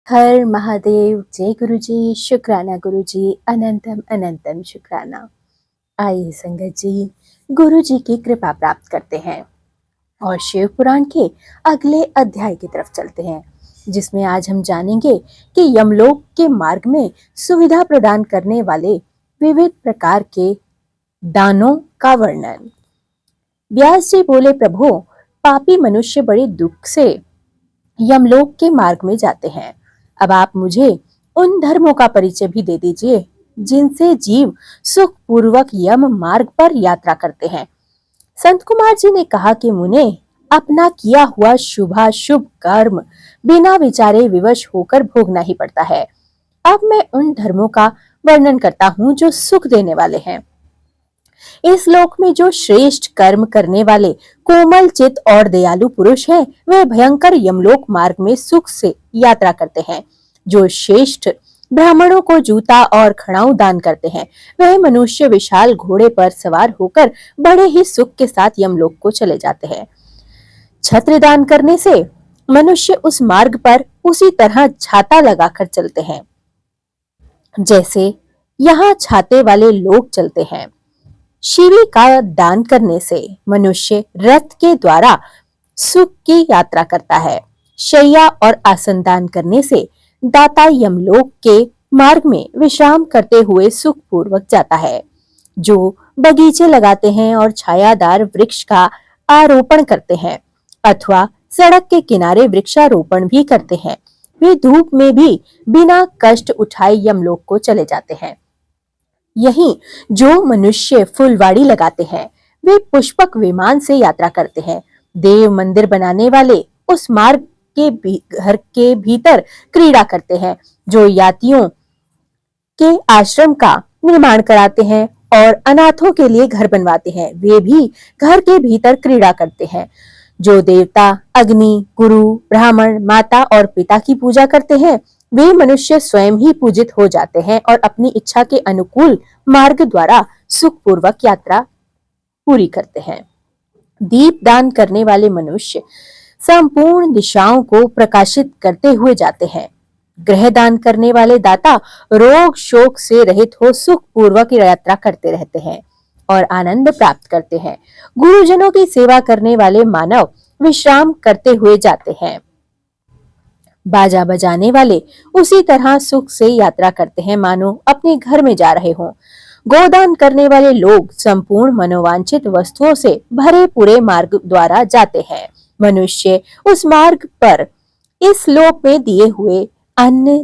हर महादेव, जय गुरु जी, शुक्राना गुरु जी, अनंतम अनंतम शुक्राना। आइए संगत जी, गुरु जी की कृपा प्राप्त करते हैं और शिव पुराण के अगले अध्याय की तरफ चलते हैं, जिसमें आज हम जानेंगे कि यमलोक के मार्ग में सुविधा प्रदान करने वाले विविध प्रकार के दानों का वर्णन। व्यास जी बोले, प्रभु, पापी मनुष्य बड़े दुख से यमलोक के मार्ग में जाते हैं। अब आप मुझे उन धर्मों का परिचय भी दे दीजिए जिनसे जीव सुख पूर्वक यम मार्ग पर यात्रा करते हैं। संत कुमार जी ने कहा कि मुने, अपना किया हुआ शुभाशुभ कर्म बिना विचारे विवश होकर भोगना ही पड़ता है। अब मैं उन धर्मों का वर्णन करता हूँ जो सुख देने वाले हैं। इस लोक में जो श्रेष्ठ कर्म करने वाले कोमल चित और दयालु पुरुष हैं, वे भयंकर यमलोक मार्ग में सुख से यात्रा करते हैं। जो श्रेष्ठ ब्राह्मणों को जूता और खड़ाऊ दान करते हैं, वह मनुष्य विशाल घोड़े पर सवार होकर बड़े ही सुख के साथ यमलोक को चले जाते हैं। छत्र दान करने से मनुष्य उस मार्ग पर उसी तरह छाता लगाकर चलते हैं जैसे यहाँ छाते वाले लोग चलते हैं। शिवी का दान करने से मनुष्य रथ के द्वारा सुख की यात्रा करता है। शैया और आसन दान करने से दाता यमलोक के मार्ग में विश्राम करते हुए सुख पूर्वक जाता है। जो बगीचे लगाते हैं और छायादार वृक्ष का आरोपण करते हैं अथवा सड़क के किनारे वृक्षारोपण भी करते हैं, वे धूप में भी बिना कष्ट उठाए यमलोक को चले जाते हैं। यहीं जो मनुष्य फुलवाड़ी लगाते हैं, वे पुष्पक विमान से यात्रा करते हैं। देव मंदिर बनाने वाले उस मार्ग के घर के भीतर क्रीड़ा करते हैं। जो यात्रियों के आश्रम का निर्माण कराते हैं और अनाथों के लिए घर बनवाते हैं, वे भी घर के भीतर क्रीड़ा करते हैं। जो देवता अग्नि, गुरु, ब्राह्मण, माता और पिता की पूजा करते हैं, वे मनुष्य स्वयं ही पूजित हो जाते हैं और अपनी इच्छा के अनुकूल मार्ग द्वारा सुख पूर्वक यात्रा पूरी करते हैं। दीप दान करने वाले मनुष्य संपूर्ण दिशाओं को प्रकाशित करते हुए जाते हैं। ग्रह दान करने वाले दाता रोग शोक से रहित हो सुख पूर्वक यात्रा करते रहते हैं और आनंद प्राप्त करते हैं। गुरुजनों की सेवा करने वाले मानव विश्राम करते हुए जाते हैं। बाजा बजाने वाले उसी तरह सुख से यात्रा करते हैं मानो अपने घर में जा रहे हों। गोदान करने वाले लोग संपूर्ण मनोवांछित वस्तुओं से भरे पूरे मार्ग द्वारा जाते हैं। मनुष्य उस मार्ग पर इस लोक में दिए हुए अन्न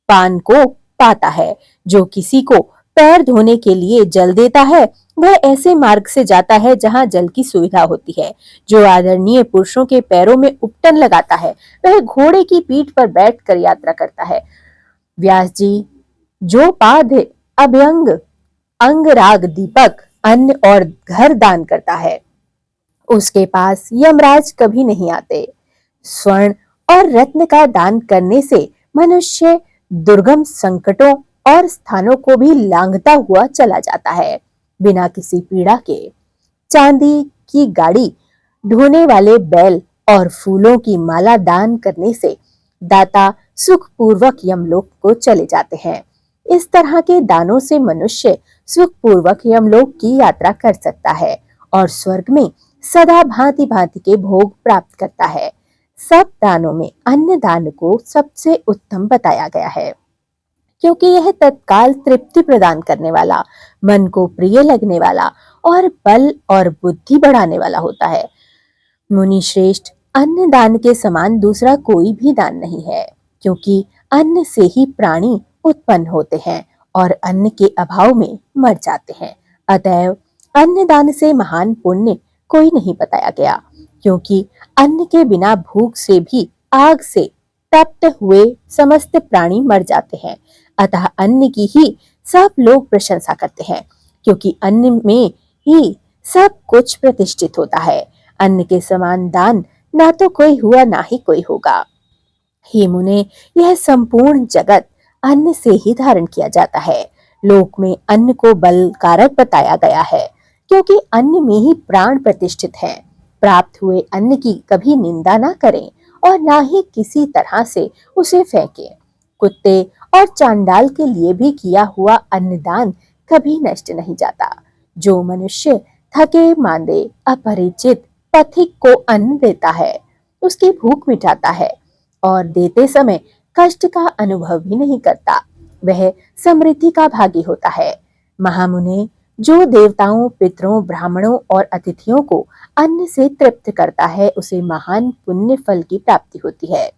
पान को पाता है। जो किसी को पैर धोने के लिए जल देता है, वह ऐसे मार्ग से जाता है जहाँ जल की सुविधा होती है। जो आदरणीय पुरुषों के पैरों में उपटन लगाता है, वह घोड़े की पीठ पर बैठकर यात्रा करता है। व्यास जी, जो पाद अभ्यंग अंगराग दीपक अन्न और घर दान करता है, उसके पास यमराज कभी नहीं आते। स्वर्ण और रत्न का दान करने से मनुष्य दुर्गम संकटों और स्थानों को भी लांघता हुआ चला जाता है बिना किसी पीड़ा के। चांदी की गाड़ी ढोने वाले बैल और फूलों की माला दान करने से दाता सुख पूर्वक यमलोक को चले जाते हैं। इस तरह के दानों से मनुष्य सुख पूर्वक यमलोक की यात्रा कर सकता है और स्वर्ग में सदा भांति भांति के भोग प्राप्त करता है। सब दानों में अन्न दान को सबसे उत्तम बताया गया है, क्योंकि यह तत्काल तृप्ति प्रदान करने वाला, मन को प्रिय लगने वाला और बल और बुद्धि बढ़ाने वाला होता है। मुनि श्रेष्ठ, अन्न दान के समान दूसरा कोई भी दान नहीं है, क्योंकि अन्न से ही प्राणी उत्पन्न होते हैं और अन्न के अभाव में मर जाते हैं। अतएव अन्न दान से महान पुण्य कोई नहीं बताया गया, क्योंकि अन्न के बिना भूख से भी आग से तप्त हुए समस्त प्राणी मर जाते हैं। अतः अन्न की ही सब लोग प्रशंसा करते हैं, क्योंकि अन्न में ही सब कुछ प्रतिष्ठित होता है। अन्न के समान दान ना तो कोई हुआ ना ही कोई होगा। हे मुने, यह संपूर्ण जगत अन्न से ही धारण किया जाता है। लोक में अन्न को बलकारक बताया गया है, क्योंकि अन्न में ही प्राण प्रतिष्ठित है। प्राप्त हुए अन्न की कभी निंदा ना करें और ना ही किसी तरह से उसे फेंके। कुत्ते और चांडाल के लिए भी किया हुआ अन्नदान कभी नष्ट नहीं जाता। जो मनुष्य थके मांदे अपरिचित पथिक को अन्न देता है, उसकी भूख मिटाता है और देते समय कष्ट का अनुभव भी नहीं करता, वह समृद्धि का भागी होता है। महामुने, जो देवताओं, पितरों, ब्राह्मणों और अतिथियों को अन्न से तृप्त करता है, उसे महान पुण्य फल की प्राप्ति होती है।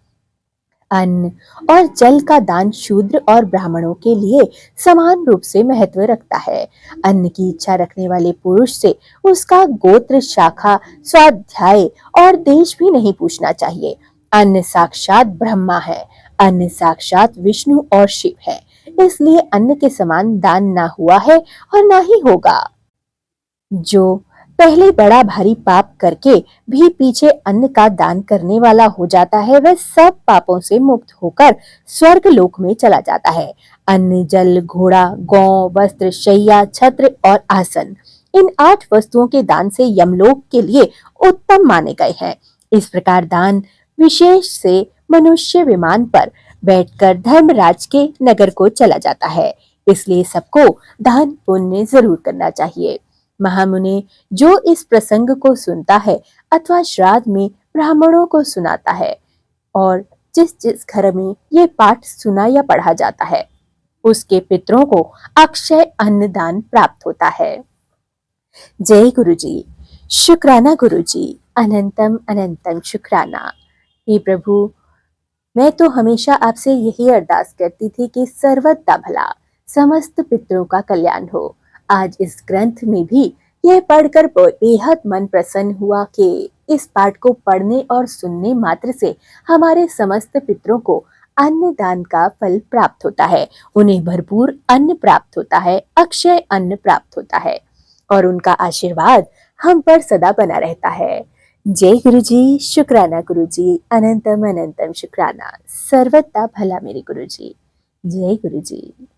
अन्न और जल का दान शूद्र और ब्राह्मणों के लिए समान रूप से महत्व रखता है। अन्न की इच्छा रखने वाले पुरुष से उसका गोत्र, शाखा, स्वाध्याय और देश भी नहीं पूछना चाहिए। अन्न साक्षात ब्रह्मा है, अन्न साक्षात विष्णु और शिव है, इसलिए अन्न के समान दान ना हुआ है और ना ही होगा। जो पहले बड़ा भारी पाप करके भी पीछे अन्न का दान करने वाला हो जाता है, वह सब पापों से मुक्त होकर स्वर्ग लोक में चला जाता है। अन्न, जल, घोड़ा, गौ, वस्त्र, शैया, छत्र और आसन, इन 8 वस्तुओं के दान से यमलोक के लिए उत्तम माने गए हैं। इस प्रकार दान विशेष से मनुष्य विमान पर बैठकर धर्मराज के नगर को चला जाता है। इसलिए सबको दान पुण्य जरूर करना चाहिए। महामुने, जो इस प्रसंग को सुनता है अथवा श्राद्ध में ब्राह्मणों को सुनाता है और जिस जिस घर में ये पाठ सुना या पढ़ा जाता है, उसके पितरों को अक्षय अन्नदान प्राप्त होता है। जय गुरु जी। शुक्राना गुरु जी, अनंतम अनंतम शुक्राना। हे प्रभु, मैं तो हमेशा आपसे यही अरदास करती थी कि सर्वदा भला, समस्त पितरों का कल्याण हो। आज इस ग्रंथ में भी यह पढ़कर बेहद मन प्रसन्न हुआ कि इस पाठ को पढ़ने और सुनने मात्र से हमारे समस्त पितरों को अन्न दान का फल प्राप्त होता है। उन्हें भरपूर अन्न प्राप्त होता है, अक्षय अन्न प्राप्त होता है और उनका आशीर्वाद हम पर सदा बना रहता है। जय गुरु जी। शुक्राना गुरु जी, अनंतम अनंतम शुक्राना। सर्वदा भला मेरे गुरु जी। जय गुरु जी।